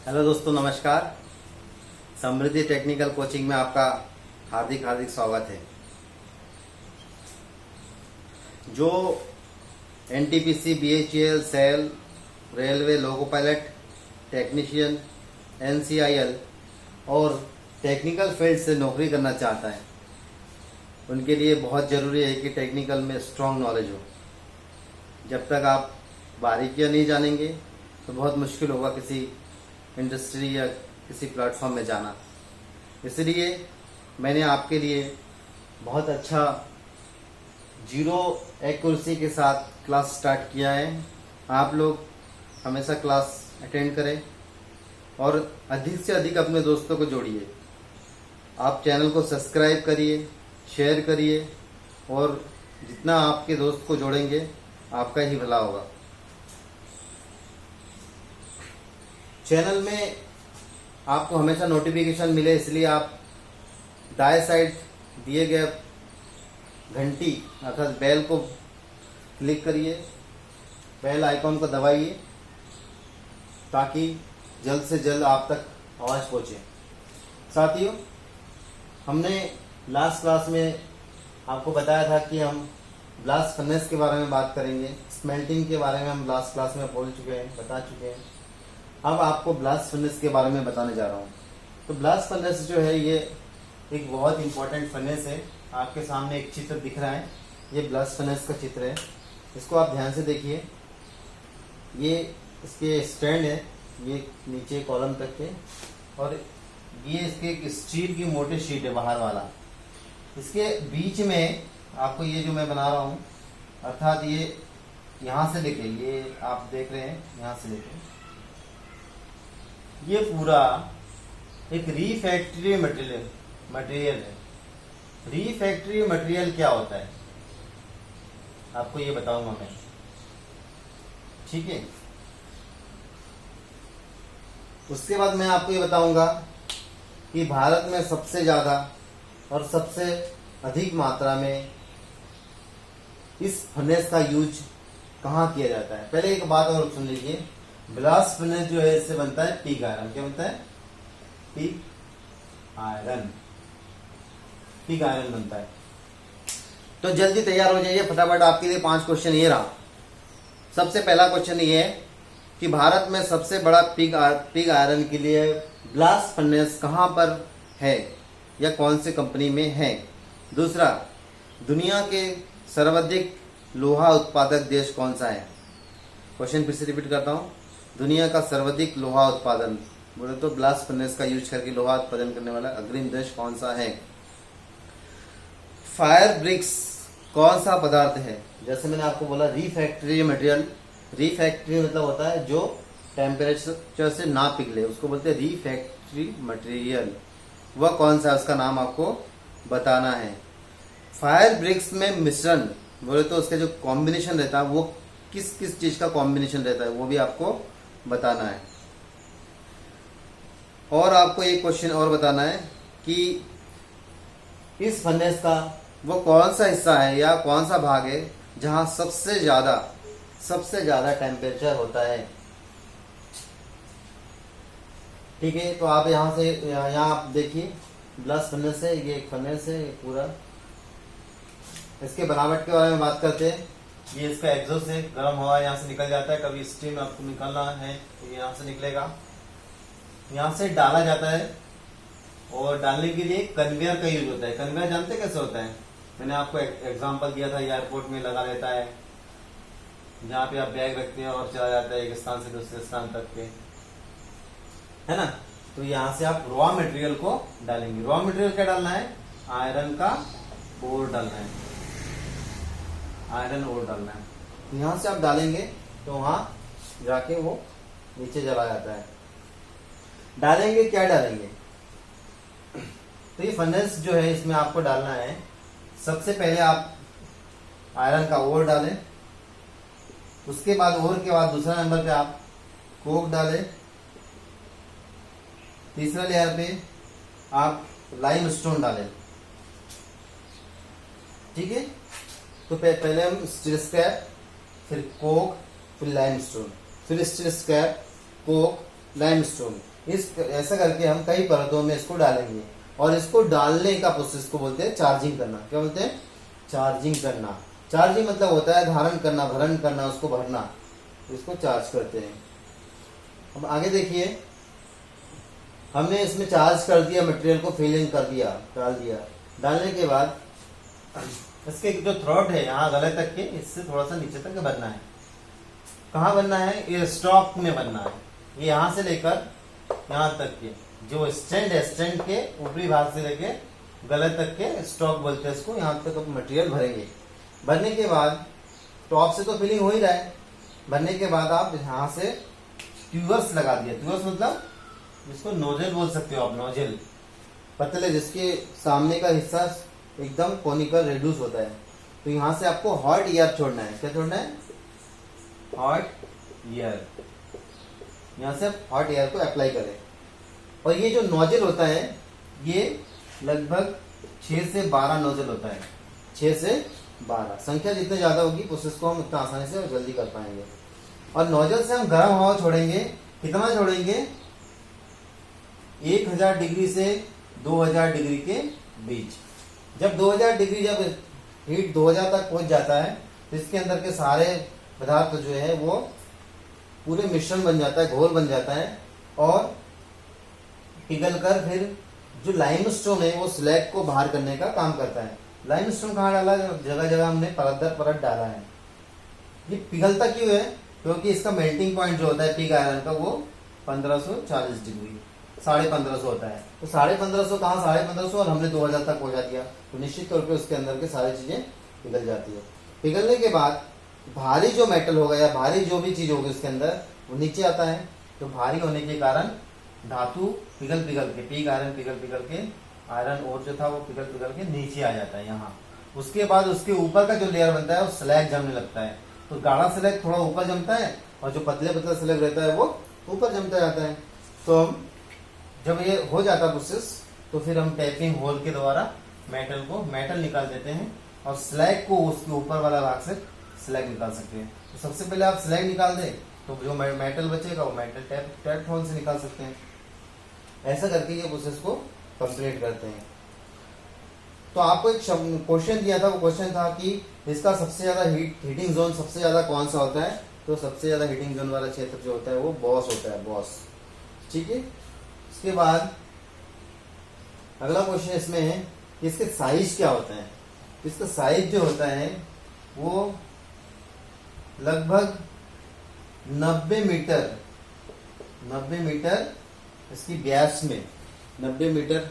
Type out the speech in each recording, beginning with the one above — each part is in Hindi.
हेलो दोस्तों, नमस्कार। समृद्धि टेक्निकल कोचिंग में आपका हार्दिक हार्दिक स्वागत है। जो NTPC, BHEL, SAIL, railway, loco pilot, technician, NCIL और टेक्निकल फील्ड से नौकरी करना चाहता है, उनके लिए बहुत ज़रूरी है कि टेक्निकल में स्ट्रांग नॉलेज हो। जब तक आप बारीकियां नहीं जानेंगे तो बहुत मुश्किल होगा किसी इंडस्ट्री या किसी प्लेटफॉर्म में जाना। इसलिए मैंने आपके लिए बहुत अच्छा जीरो एक्यूरेसी के साथ क्लास स्टार्ट किया है। आप लोग हमेशा क्लास अटेंड करें और अधिक से अधिक अपने दोस्तों को जोड़िए। आप चैनल को सब्सक्राइब करिए, शेयर करिए और जितना आपके दोस्त को जोड़ेंगे आपका ही भला होगा। चैनल में आपको हमेशा नोटिफिकेशन मिले, इसलिए आप दाएं साइड दिए गए घंटी अर्थात बेल को क्लिक करिए, बेल आइकॉन को दबाइए ताकि जल्द से जल्द आप तक आवाज़ पहुंचे। साथियों, हमने लास्ट क्लास में आपको बताया था कि हम ब्लास्ट फर्नेस के बारे में बात करेंगे। स्मेल्टिंग के बारे में हम लास्ट क्लास में बोल चुके हैं, बता चुके हैं। अब आपको ब्लास्ट फर्नेस के बारे में बताने जा रहा हूँ। तो ब्लास्ट फर्नेस जो है ये एक बहुत इंपॉर्टेंट फर्नेस है। आपके सामने एक चित्र दिख रहा है, ये ब्लास्ट फर्नेस का चित्र है। इसको आप ध्यान से देखिए। ये इसके स्टैंड है, ये नीचे कॉलम तक के, और ये इसके एक स्टील की मोटी शीट है बाहर वाला। इसके बीच में आपको ये जो मैं बना रहा हूँ, अर्थात ये यहाँ से लेके, ये आप देख रहे हैं यहाँ से लेके, ये पूरा एक रीफैक्टरी मटेरियल है। रीफैक्टरी मटेरियल क्या होता है आपको ये बताऊंगा मैं, ठीक है। उसके बाद मैं आपको ये बताऊंगा कि भारत में सबसे ज्यादा और सबसे अधिक मात्रा में इस फर्नेस का यूज कहाँ किया जाता है। पहले एक बात और सुन लीजिए। ब्लास्ट फर्नेस जो है इससे बनता है पिग आयरन। क्या बनता है? Pig iron. पिग आयरन बनता है। तो जल्दी तैयार हो जाइए फटाफट। आपके लिए 5 क्वेश्चन ये रहा। सबसे पहला क्वेश्चन ये है कि भारत में सबसे बड़ा पिग आयरन के लिए ब्लास्ट फर्नेस कहाँ पर है या कौन सी कंपनी में है। दूसरा, दुनिया के सर्वाधिक लोहा उत्पादक देश कौन सा है। क्वेश्चन फिर से रिपीट करता हूँ। दुनिया का सर्वाधिक लोहा उत्पादन बोले तो ब्लास्ट फर्नेस का यूज करके लोहा उत्पादन करने वाला अग्रिम देश कौन सा है। फायर ब्रिक्स कौन सा पदार्थ है। जैसे मैंने आपको बोला रीफैक्टरी मटेरियल। रीफैक्टरी मतलब होता है जो टेम्परेचर से ना पिघले, उसको बोलते हैं रीफैक्टरी मटेरियल। वह कौन सा है, उसका नाम आपको बताना है। फायर ब्रिक्स में मिश्रण बोले तो उसका जो कॉम्बिनेशन रहता है वो किस किस चीज का कॉम्बिनेशन रहता है वो भी आपको बताना है। और आपको एक क्वेश्चन और बताना है कि इस फर्नेस का वो कौन सा हिस्सा है या कौन सा भाग है जहां सबसे ज्यादा टेम्परेचर होता है। ठीक है, तो आप यहाँ आप देखिए, ब्लास्ट फर्नेस है, ये एक फर्नेस है, ये पूरा। इसके बनावट के बारे में बात करते हैं। ये इसका एग्जॉस्ट है, गर्म हवा यहाँ से निकल जाता है। कभी स्टीम आपको निकलना है तो ये यहाँ से निकलेगा, यहाँ से डाला जाता है। और डालने के लिए कन्वेयर का यूज होता है। कन्वेयर जानते कैसे होता है? मैंने आपको एग्जांपल दिया था, एयरपोर्ट में लगा रहता है, जहाँ पे आप बैग रखते हैं और चला जाता है एक स्थान से दूसरे स्थान तक के, है ना। तो यहाँ से आप रॉ मटेरियल को डालेंगे। रॉ मटेरियल क्या डालना है? आयरन का ओर डालना है। आयरन ओर डालना है। यहाँ से आप डालेंगे तो वहां जाके वो नीचे चला जाता है। डालेंगे क्या डालेंगे? तो ये फर्नेस जो है इसमें आपको डालना है, सबसे पहले आप आयरन का ओर डालें। उसके बाद ओर के बाद दूसरा नंबर पे आप कोक डालें। तीसरा लेयर पे आप लाइम स्टोन डालें। ठीक है, तो पहले हम स्टील स्क्रैप, फिर कोक, फिर लाइमस्टोन, फिर स्टील स्क्रैप, कोक, लाइमस्टोन, इस ऐसा करके हम कई परतों में इसको डालेंगे और इसको डालने का प्रोसेस को बोलते हैं चार्जिंग करना। क्या बोलते हैं? चार्जिंग करना। चार्जिंग मतलब होता है धारण करना, भरण करना, उसको भरना, इसको चार्ज करते हैं। अब आगे देखिए, हमने इसमें चार्ज कर दिया, मटेरियल को फिलिंग कर दिया, डाल दिया। डालने के बाद इसके जो थ्रोट है यहाँ गले तक के, इससे थोड़ा सा नीचे तक बनना है। कहाँ बनना है? ये स्टॉक में बनना है। ये यहाँ से लेकर यहाँ तक के जो स्टैंड है, स्टैंड के ऊपरी भाग से लेके गले तक के स्टॉक बोलते हैं इसको, यहाँ तक मटेरियल भरेंगे। भरने के बाद टॉप से तो फिलिंग हो ही रहा है। भरने के बाद आप यहाँ से ट्यूबर्स लगा दिया। ट्यूबर्स मतलब जिसको नोजल बोल सकते हो आप, नोजल पतले, जिसके सामने का हिस्सा एकदम कोनिकल रेड्यूस होता है। तो यहाँ से आपको हॉट एयर छोड़ना है। क्या छोड़ना है? Hot air. यहाँ से हॉट एयर को अप्लाई करें। और ये जो नोजल होता है ये लगभग 6 से 12 नोजल होता है। 6 से 12 संख्या जितनी ज्यादा होगी प्रोसेस को हम उतना आसानी से और जल्दी कर पाएंगे। और नोजल से हम गर्म हवा छोड़ेंगे। कितना छोड़ेंगे? 1000 डिग्री से 2000 डिग्री के बीच। जब 2000 डिग्री, जब हीट 2000 तक पहुंच जाता है तो इसके अंदर के सारे पदार्थ जो है वो पूरे मिश्रण बन जाता है, घोल बन जाता है और पिघल कर फिर जो लाइमस्टोन है वो स्लैग को बाहर करने का काम करता है। लाइमस्टोन कहाँ डाला? जगह जगह हमने परत दर परत डाला है। ये पिघलता क्यों है? क्योंकि इसका मेल्टिंग पॉइंट जो होता है पिग आयरन का वो 1540 डिग्री, 1550 होता है। तो 1550 कहाँ? 1550 और हमने 2000 तक पहुंचा दिया तो निश्चित तौर पे उसके अंदर के सारी चीजें पिघल जाती है। पिघलने के बाद भारी जो मेटल होगा या भारी जो भी चीज होगी उसके अंदर वो नीचे आता है। तो भारी होने के कारण धातु पिघल पिघल के, पिग आयरन पिघल पिघल के, आयरन और जो था वो पिघल पिघल के नीचे आ जाता है यहाँ। उसके बाद उसके ऊपर का जो लेयर बनता है वो स्लैग जमने लगता है। तो गाढ़ा स्लैग थोड़ा ऊपर जमता है और जो पतले पतला स्लैग रहता है वो ऊपर जमता जाता है। तो हम जब ये हो जाता प्रोसेस तो फिर हम टैपिंग होल के द्वारा मेटल निकाल देते हैं और स्लैग को उसके ऊपर वाला भाग से स्लैग निकाल सकते हैं। तो सबसे पहले आप स्लैग निकाल दें तो जो मेटल बचेगा वो मेटल टैप होल से निकाल सकते हैं। ऐसा करके ये प्रोसेस को कंप्लीट करते हैं। तो आपको एक क्वेश्चन दिया था, वो क्वेश्चन था कि इसका सबसे ज्यादा हीटिंग जोन सबसे ज्यादा कौन सा होता है? तो सबसे ज्यादा हीटिंग जोन वाला क्षेत्र जो होता है वो बॉस होता है, बॉस। ठीक है। इसके बाद अगला क्वेश्चन इसमें है कि इसके साइज क्या होता है। इसका साइज जो होता है वो लगभग 90 मीटर इसकी व्यास में, 90 मीटर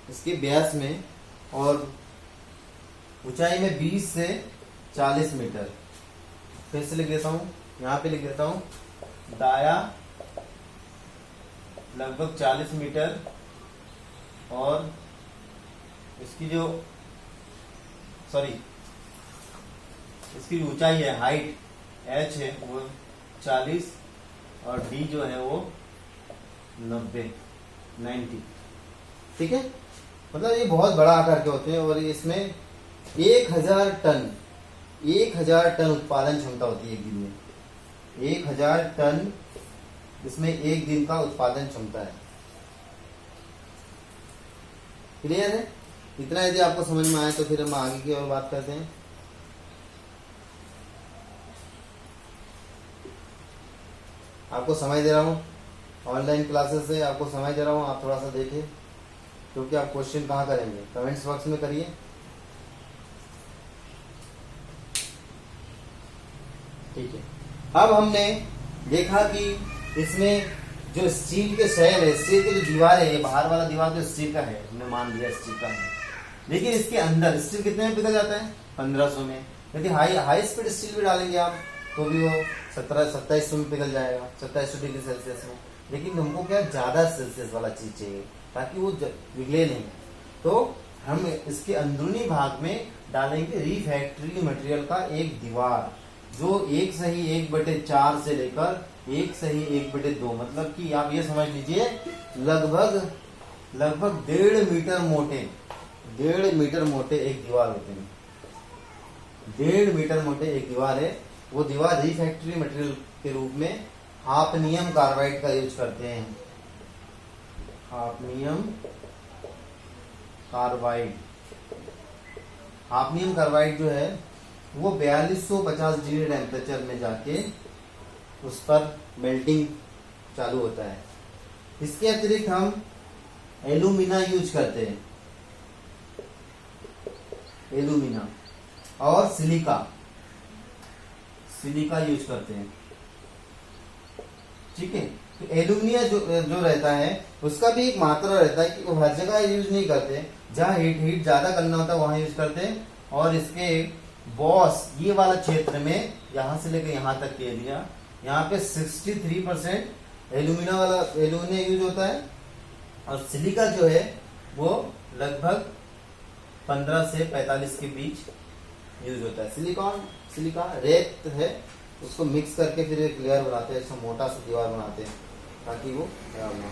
इसके व्यास में और ऊंचाई में 20 से 40 मीटर। फिर से लिख देता हूं, यहाँ पे लिख देता हूं, दाया लगभग 40 मीटर और इसकी जो इसकी ऊंचाई है, हाइट h है वो 40 और d जो है वो 90। ठीक है। मतलब ये बहुत बड़ा आकार के होते हैं और इसमें 1000 टन उत्पादन क्षमता होती है एक दिन में। 1000 टन इसमें एक दिन का उत्पादन क्षमता है। क्लियर है? इतना यदि आपको समझ में आए तो फिर हम आगे की और बात करते हैं। आपको समय दे रहा हूँ, ऑनलाइन क्लासेस से आपको समय दे रहा हूँ, आप थोड़ा सा देखिए क्योंकि आप क्वेश्चन कहाँ करेंगे, कमेंट्स बॉक्स में करिए। ठीक है। अब हमने देखा कि इसमें जो स्टील के शेल है, स्टील की जो दीवार है, ये बाहर वाला दीवार जो स्टील का है, हमने मान लिया स्टील का है, लेकिन इसके अंदर स्टील कितने में पिघल जाता है? 1500 में। यदि हाई स्पीड स्टील भी डालेंगे आप तो भी वो 2700 में पिघल जाएगा, 2700 डिग्री सेल्सियस में। लेकिन हमको क्या ज्यादा सेल्सियस वाला चीज चाहिए ताकि वो पिघले नहीं। तो हम इसके अंदरूनी भाग में डालेंगे रिफैक्टरी मटेरियल का एक दीवार जो 1/4 से लेकर 1/2, मतलब कि आप ये समझ लीजिए लगभग 1.5 मीटर मोटे, 1.5 मीटर मोटे एक दीवार होते हैं। 1.5 मीटर मोटे एक दीवार है। वो दीवार रिफैक्टरी मटेरियल के रूप में हाफनियम कार्बाइड का यूज करते हैं। Hafnium carbide. हाफनियम कार्बाइड जो है वो 4250 डिग्री टेम्परेचर में जाके उस पर मेल्टिंग चालू होता है। इसके अतिरिक्त हम एल्यूमिना यूज करते हैं, एल्यूमिना और सिलिका यूज करते हैं। ठीक है, तो एल्यूमिनिया जो रहता है उसका भी एक मात्रा रहता है कि वो हर जगह यूज नहीं करते, जहाँ हीट ज्यादा करना होता है वहां यूज करते हैं। और इसके बॉस ये वाला क्षेत्र में यहाँ से लेकर यहाँ तक के एरिया, यहाँ पे 63% एल्यूमिनिया यूज होता है और सिलिका जो है वो लगभग 15 से 45 के बीच यूज होता है। सिलिका रेत है, उसको मिक्स करके फिर एक लेयर बनाते हैं, इसमें मोटा सा दीवार बनाते हैं ताकि वो खराब ना हो।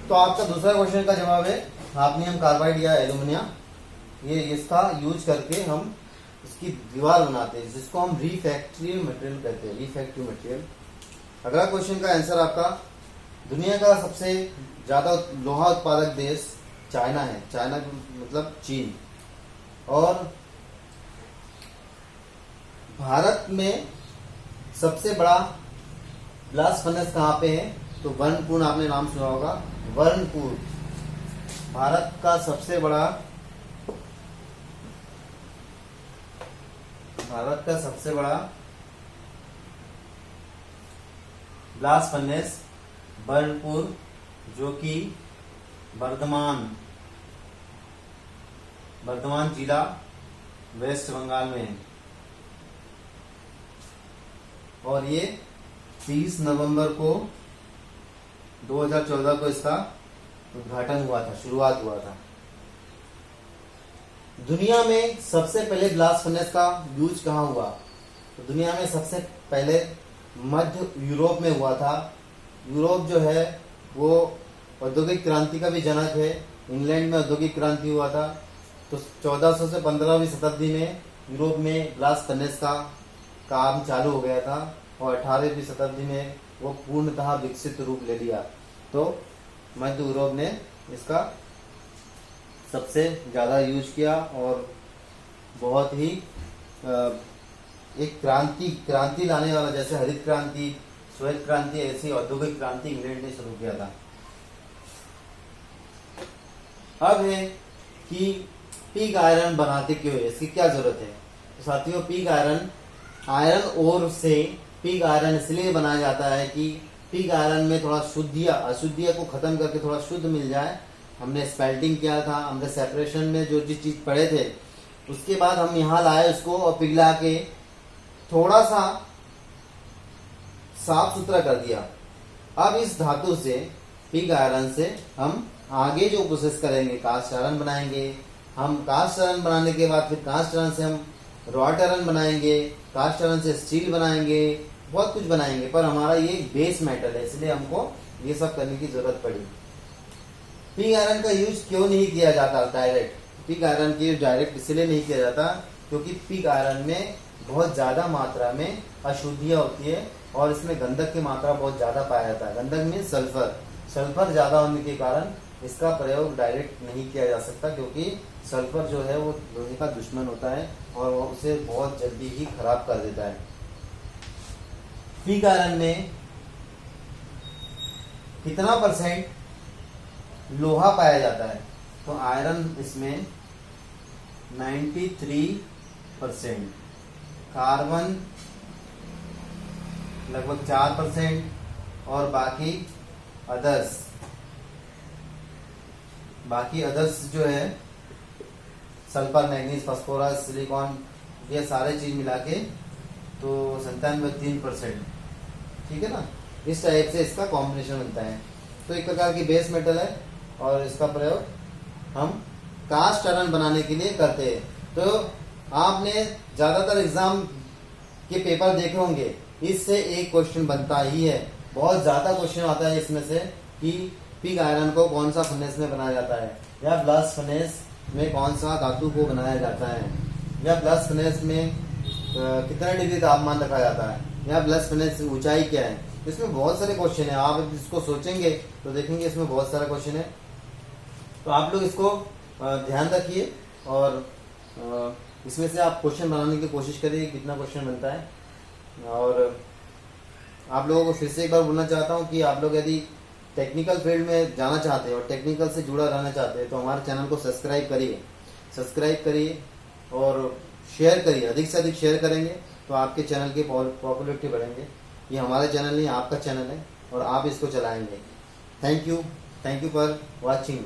तो आपका दूसरा क्वेश्चन का जवाब है हाफनियम कार्बाइड या एल्यूमिनिया। ये इसका यूज करके हम इसकी दीवार बनाते हैं, जिसको हम रिफैक्टिव मटेरियल कहते हैं, रिफैक्टिव मटेरियल। अगला क्वेश्चन का आंसर आपका, दुनिया का सबसे ज्यादा लोहा उत्पादक देश चाइना है, चाइना मतलब चीन। और भारत में सबसे बड़ा ब्लास्ट फर्नेस कहाँ पे है? तो वर्नपुर, आपने नाम सुना होगा, वर्नपुर भारत का सबसे बड़ा ब्लास्ट फर्नेस वर्नपुर, जो कि बर्धमान जिला वेस्ट बंगाल में है। और ये 30 नवंबर को 2014 को इसका उद्घाटन हुआ था, शुरुआत हुआ था। दुनिया में सबसे पहले ब्लास्ट फर्नेस का यूज कहाँ हुआ? तो दुनिया में सबसे पहले मध्य यूरोप में हुआ था। यूरोप जो है वो औद्योगिक क्रांति का भी जनक है, इंग्लैंड में औद्योगिक क्रांति हुआ था। तो 1400 से 15वीं शताब्दी में यूरोप में ब्लास्ट फर्नेस का काम चालू हो गया था और 18वीं शताब्दी में वो पूर्णतः विकसित रूप ले लिया। तो मध्य यूरोप ने इसका सबसे ज्यादा यूज किया और बहुत ही एक क्रांति लाने वाला, जैसे हरित क्रांति, श्वेत क्रांति, ऐसी औद्योगिक क्रांति इंग्लैंड ने शुरू किया था। अब है कि पिग आयरन बनाते क्यों है, इसकी क्या जरूरत है? तो साथियों, पिग आयरन ओर से पिग आयरन इसलिए बनाया जाता है कि पिग आयरन में थोड़ा अशुद्धियां को खत्म करके थोड़ा शुद्ध मिल जाए। हमने स्पेल्टिंग किया था, हमने सेपरेशन में जो चीज पढ़े थे, उसके बाद हम यहाँ लाए उसको और पिघला के थोड़ा सा साफ सुथरा कर दिया। अब इस धातु से, पिग आयरन से हम आगे जो प्रोसेस करेंगे, कास्ट आयरन बनाएंगे। हम कास्ट आयरन बनाने के बाद फिर कास्ट आयरन से हम रॉड आयरन बनाएंगे, कास्ट आयरन से स्टील बनाएंगे, बहुत कुछ बनाएंगे। पर हमारा ये बेस मेटल है, इसलिए हमको ये सब करने की जरूरत पड़ी। पिग आयरन का यूज क्यों नहीं किया जाता डायरेक्ट? पिग आयरन की यूज डायरेक्ट इसलिए नहीं किया जाता क्योंकि पिग आयरन में बहुत ज्यादा मात्रा में अशुद्धियां होती है और इसमें गंधक की मात्रा बहुत ज्यादा पाया जाता है। गंधक में सल्फर ज्यादा होने के कारण इसका प्रयोग डायरेक्ट नहीं किया जा सकता, क्योंकि सल्फर जो है वो लोहे का दुश्मन होता है और वो उसे बहुत जल्दी ही खराब कर देता है। पिग आयरन में कितना % लोहा पाया जाता है? तो आयरन इसमें 93%, कार्बन लगभग 4% और बाकी अदर्स जो है सल्फर, मैग्नीज, फास्फोरस, सिलिकॉन, ये सारे चीज मिला के तो 97-3%, ठीक है ना। इस टाइप से इसका कॉम्बिनेशन बनता है। तो एक प्रकार की बेस मेटल है और इसका प्रयोग हम कास्ट आयरन बनाने के लिए करते हैं। तो आपने ज्यादातर एग्जाम के पेपर देखे होंगे, इससे एक क्वेश्चन बनता ही है। बहुत ज्यादा क्वेश्चन आता है इसमें से कि पिग आयरन को कौन सा फर्नेस में बनाया जाता है, या ब्लास्ट फर्नेस में कौन सा धातु को बनाया जाता है, या ब्लास्ट फर्नेस में कितना डिग्री तापमान रखा जाता है, या ब्लास्ट फर्नेस की ऊंचाई क्या है। इसमें बहुत सारे क्वेश्चन है, आप इसको सोचेंगे तो देखेंगे इसमें बहुत सारा क्वेश्चन है। तो आप लोग इसको ध्यान रखिए और इसमें से आप क्वेश्चन बनाने की कोशिश करिए, कितना क्वेश्चन बनता है। और आप लोगों को फिर से एक बार बोलना चाहता हूँ कि आप लोग यदि टेक्निकल फील्ड में जाना चाहते हैं और टेक्निकल से जुड़ा रहना चाहते हैं तो हमारे चैनल को सब्सक्राइब करिए और शेयर करिए। अधिक से अधिक शेयर करेंगे तो आपके चैनल की पॉपुलैरिटी बढ़ेंगे। ये हमारा चैनल नहीं, आपका चैनल है और आप इसको चलाएंगे। Thank you for watching.